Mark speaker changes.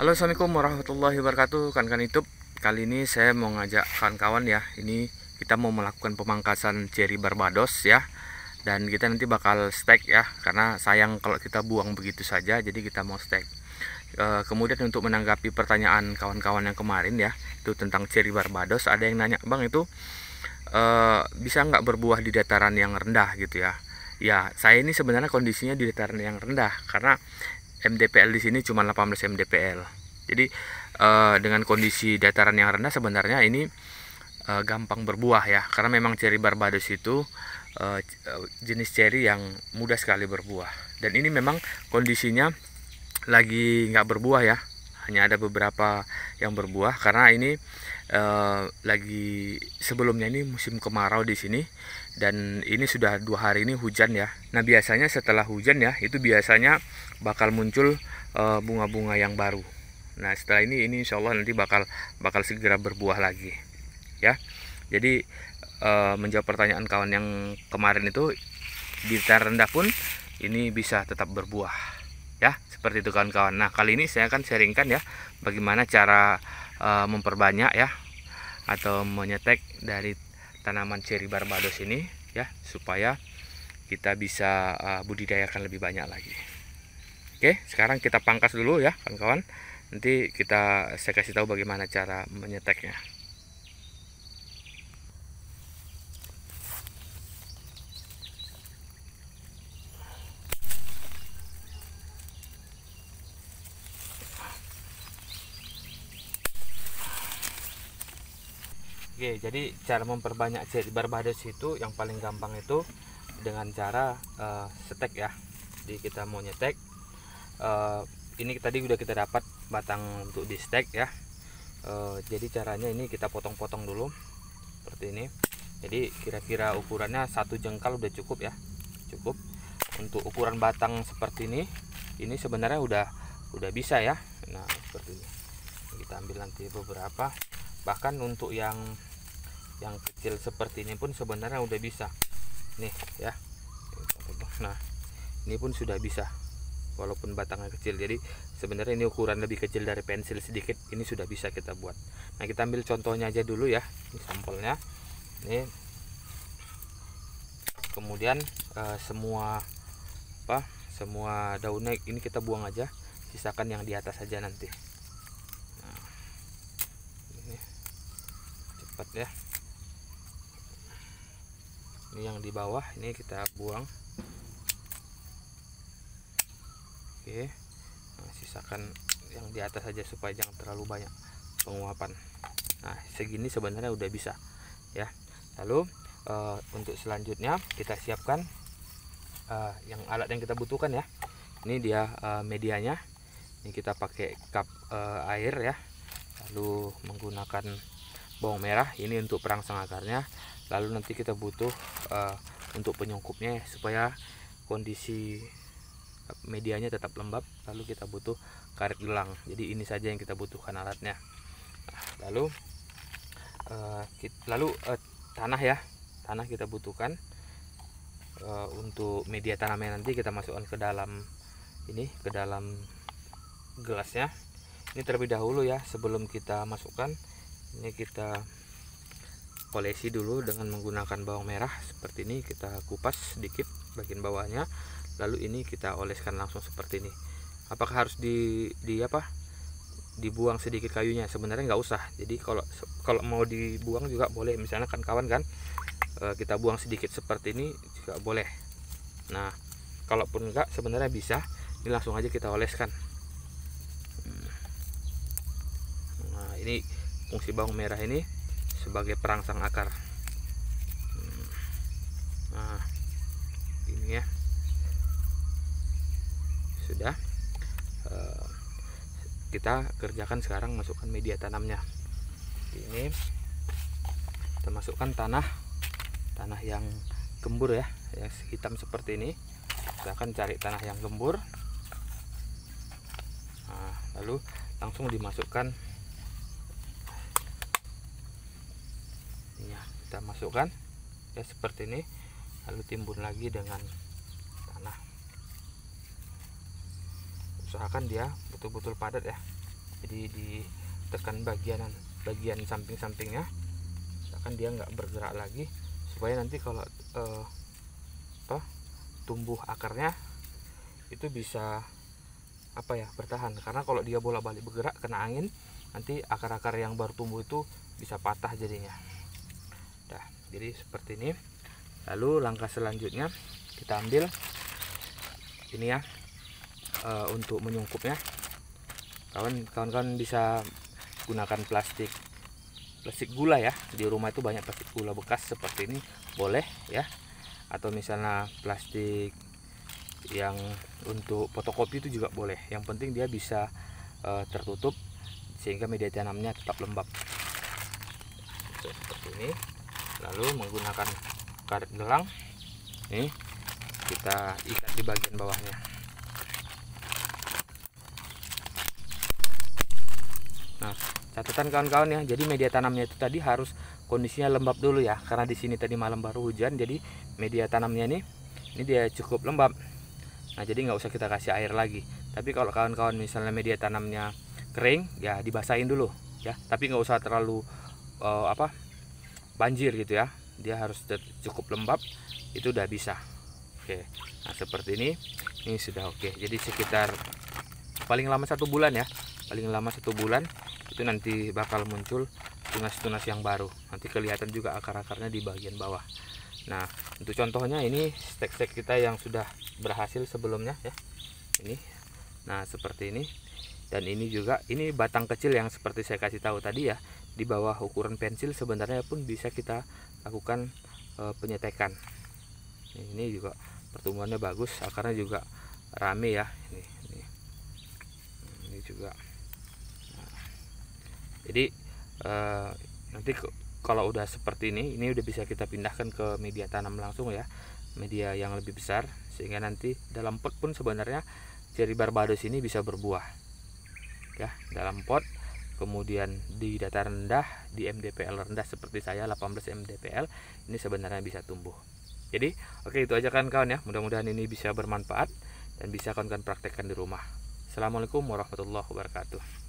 Speaker 1: Halo, assalamualaikum warahmatullahi wabarakatuh, kan YouTube. Kali ini saya mau ngajak kawan-kawan ya. Ini kita mau melakukan pemangkasan cherry Barbados ya. Dan kita nanti bakal stek ya, karena sayang kalau kita buang begitu saja. Jadi kita mau stek. Kemudian untuk menanggapi pertanyaan kawan-kawan yang kemarin ya, itu tentang cherry Barbados. Ada yang nanya, bang itu bisa nggak berbuah di dataran yang rendah gitu ya? Ya, saya ini sebenarnya kondisinya di dataran yang rendah karena MDPL di sini cuma 18 MDPL. Jadi dengan kondisi dataran yang rendah sebenarnya ini gampang berbuah ya, karena memang cherry Barbados itu jenis cherry yang mudah sekali berbuah. Dan ini memang kondisinya lagi nggak berbuah ya, hanya ada beberapa yang berbuah karena ini lagi sebelumnya ini musim kemarau di sini, dan ini sudah 2 hari ini hujan ya. Nah biasanya setelah hujan ya itu biasanya bakal muncul bunga-bunga yang baru. Nah setelah ini insya Allah nanti bakal segera berbuah lagi ya. Jadi menjawab pertanyaan kawan yang kemarin itu, di dataran rendah pun ini bisa tetap berbuah ya, seperti itu kawan-kawan. Nah kali ini saya akan sharingkan ya bagaimana cara memperbanyak ya atau menyetek dari tanaman cherry Barbados ini ya, supaya kita bisa budidayakan lebih banyak lagi. Oke, sekarang kita pangkas dulu ya kawan-kawan. Nanti saya kasih tahu bagaimana cara menyeteknya. Oke, jadi cara memperbanyak cherry Barbados itu yang paling gampang itu dengan cara setek ya. Jadi kita mau nyetek, ini tadi udah kita dapat batang untuk di stek ya. Jadi caranya ini kita potong-potong dulu seperti ini. Jadi kira-kira ukurannya 1 jengkal udah cukup ya, cukup. Untuk ukuran batang seperti ini sebenarnya udah bisa ya. Nah seperti ini, kita ambil nanti beberapa. Bahkan untuk yang kecil seperti ini pun sebenarnya udah bisa nih ya. Nah ini pun sudah bisa walaupun batangnya kecil. Jadi sebenarnya ini ukuran lebih kecil dari pensil sedikit, ini sudah bisa kita buat. Nah kita ambil contohnya aja dulu ya, ini sampelnya ini. Kemudian semua daunnya ini kita buang aja, sisakan yang di atas saja nanti. Nah, ini cepat ya. Ini yang di bawah ini kita buang. Oke, nah, sisakan yang di atas saja supaya jangan terlalu banyak penguapan. Nah segini sebenarnya udah bisa ya. Lalu untuk selanjutnya kita siapkan yang alat yang kita butuhkan ya. Ini dia medianya. Ini kita pakai cup air ya, lalu menggunakan bawang merah ini untuk perangsang akarnya. Lalu nanti kita butuh untuk penyungkupnya supaya kondisi medianya tetap lembab. Lalu kita butuh karet gelang. Jadi ini saja yang kita butuhkan alatnya. Nah, lalu tanah ya, tanah kita butuhkan untuk media tanamnya. Nanti kita masukkan ke dalam gelasnya. Ini terlebih dahulu ya, sebelum kita masukkan ini kita polesi dulu dengan menggunakan bawang merah seperti ini. Kita kupas sedikit bagian bawahnya, lalu ini kita oleskan langsung seperti ini. Apakah harus dibuang sedikit kayunya? Sebenarnya nggak usah. Jadi kalau mau dibuang juga boleh, misalnya kan kawan kan kita buang sedikit seperti ini juga boleh. Nah kalaupun enggak sebenarnya bisa, ini langsung aja kita oleskan. Nah ini fungsi bawang merah ini sebagai perangsang akar. Nah ini ya sudah. Kita kerjakan sekarang, masukkan media tanamnya. Ini kita masukkan tanah yang gembur ya, yang hitam seperti ini. Kita akan cari tanah yang gembur. Nah, lalu langsung dimasukkan. Ya, kita masukkan ya seperti ini, lalu timbun lagi dengan tanah. Usahakan dia betul-betul padat ya. Jadi ditekan bagian samping-sampingnya, misalkan dia nggak bergerak lagi, supaya nanti kalau tumbuh akarnya itu bisa bertahan. Karena kalau dia bolak-balik bergerak kena angin, nanti akar-akar yang baru tumbuh itu bisa patah jadinya. Jadi seperti ini. Lalu langkah selanjutnya kita ambil ini ya, untuk menyungkupnya. Kawan-kawan bisa gunakan plastik gula ya. Di rumah itu banyak plastik gula bekas seperti ini, boleh ya. Atau misalnya plastik yang untuk fotokopi itu juga boleh. Yang penting dia bisa tertutup sehingga media tanamnya tetap lembab. Seperti ini. Lalu menggunakan karet gelang ini kita ikat di bagian bawahnya. Nah, catatan kawan-kawan ya, jadi media tanamnya itu tadi harus kondisinya lembab dulu ya, karena di sini tadi malam baru hujan, jadi media tanamnya ini dia cukup lembab. Nah, jadi nggak usah kita kasih air lagi. Tapi kalau kawan-kawan misalnya media tanamnya kering ya, dibasahin dulu ya, tapi nggak usah terlalu banjir gitu ya. Dia harus cukup lembab, itu udah bisa. Oke, nah seperti ini sudah oke. Jadi sekitar paling lama 1 bulan ya, paling lama 1 bulan itu nanti bakal muncul tunas-tunas yang baru. Nanti kelihatan juga akar-akarnya di bagian bawah. Nah, untuk contohnya ini stek-stek kita yang sudah berhasil sebelumnya ya, ini. Nah, seperti ini. Dan ini juga, ini batang kecil yang seperti saya kasih tahu tadi ya, di bawah ukuran pensil sebenarnya pun bisa kita lakukan penyetekan. Ini juga pertumbuhannya bagus, akarnya juga rame ya. Ini juga. Nah, jadi nanti kalau udah seperti ini udah bisa kita pindahkan ke media tanam langsung ya, media yang lebih besar, sehingga nanti dalam pot pun sebenarnya cherry barbados ini bisa berbuah ya, dalam pot. Kemudian di dataran rendah, di MDPL rendah seperti saya 18 MDPL, ini sebenarnya bisa tumbuh. Jadi oke, itu aja kan kawan ya, mudah-mudahan ini bisa bermanfaat dan bisa kawan-kawan praktekkan di rumah. Assalamualaikum warahmatullahi wabarakatuh.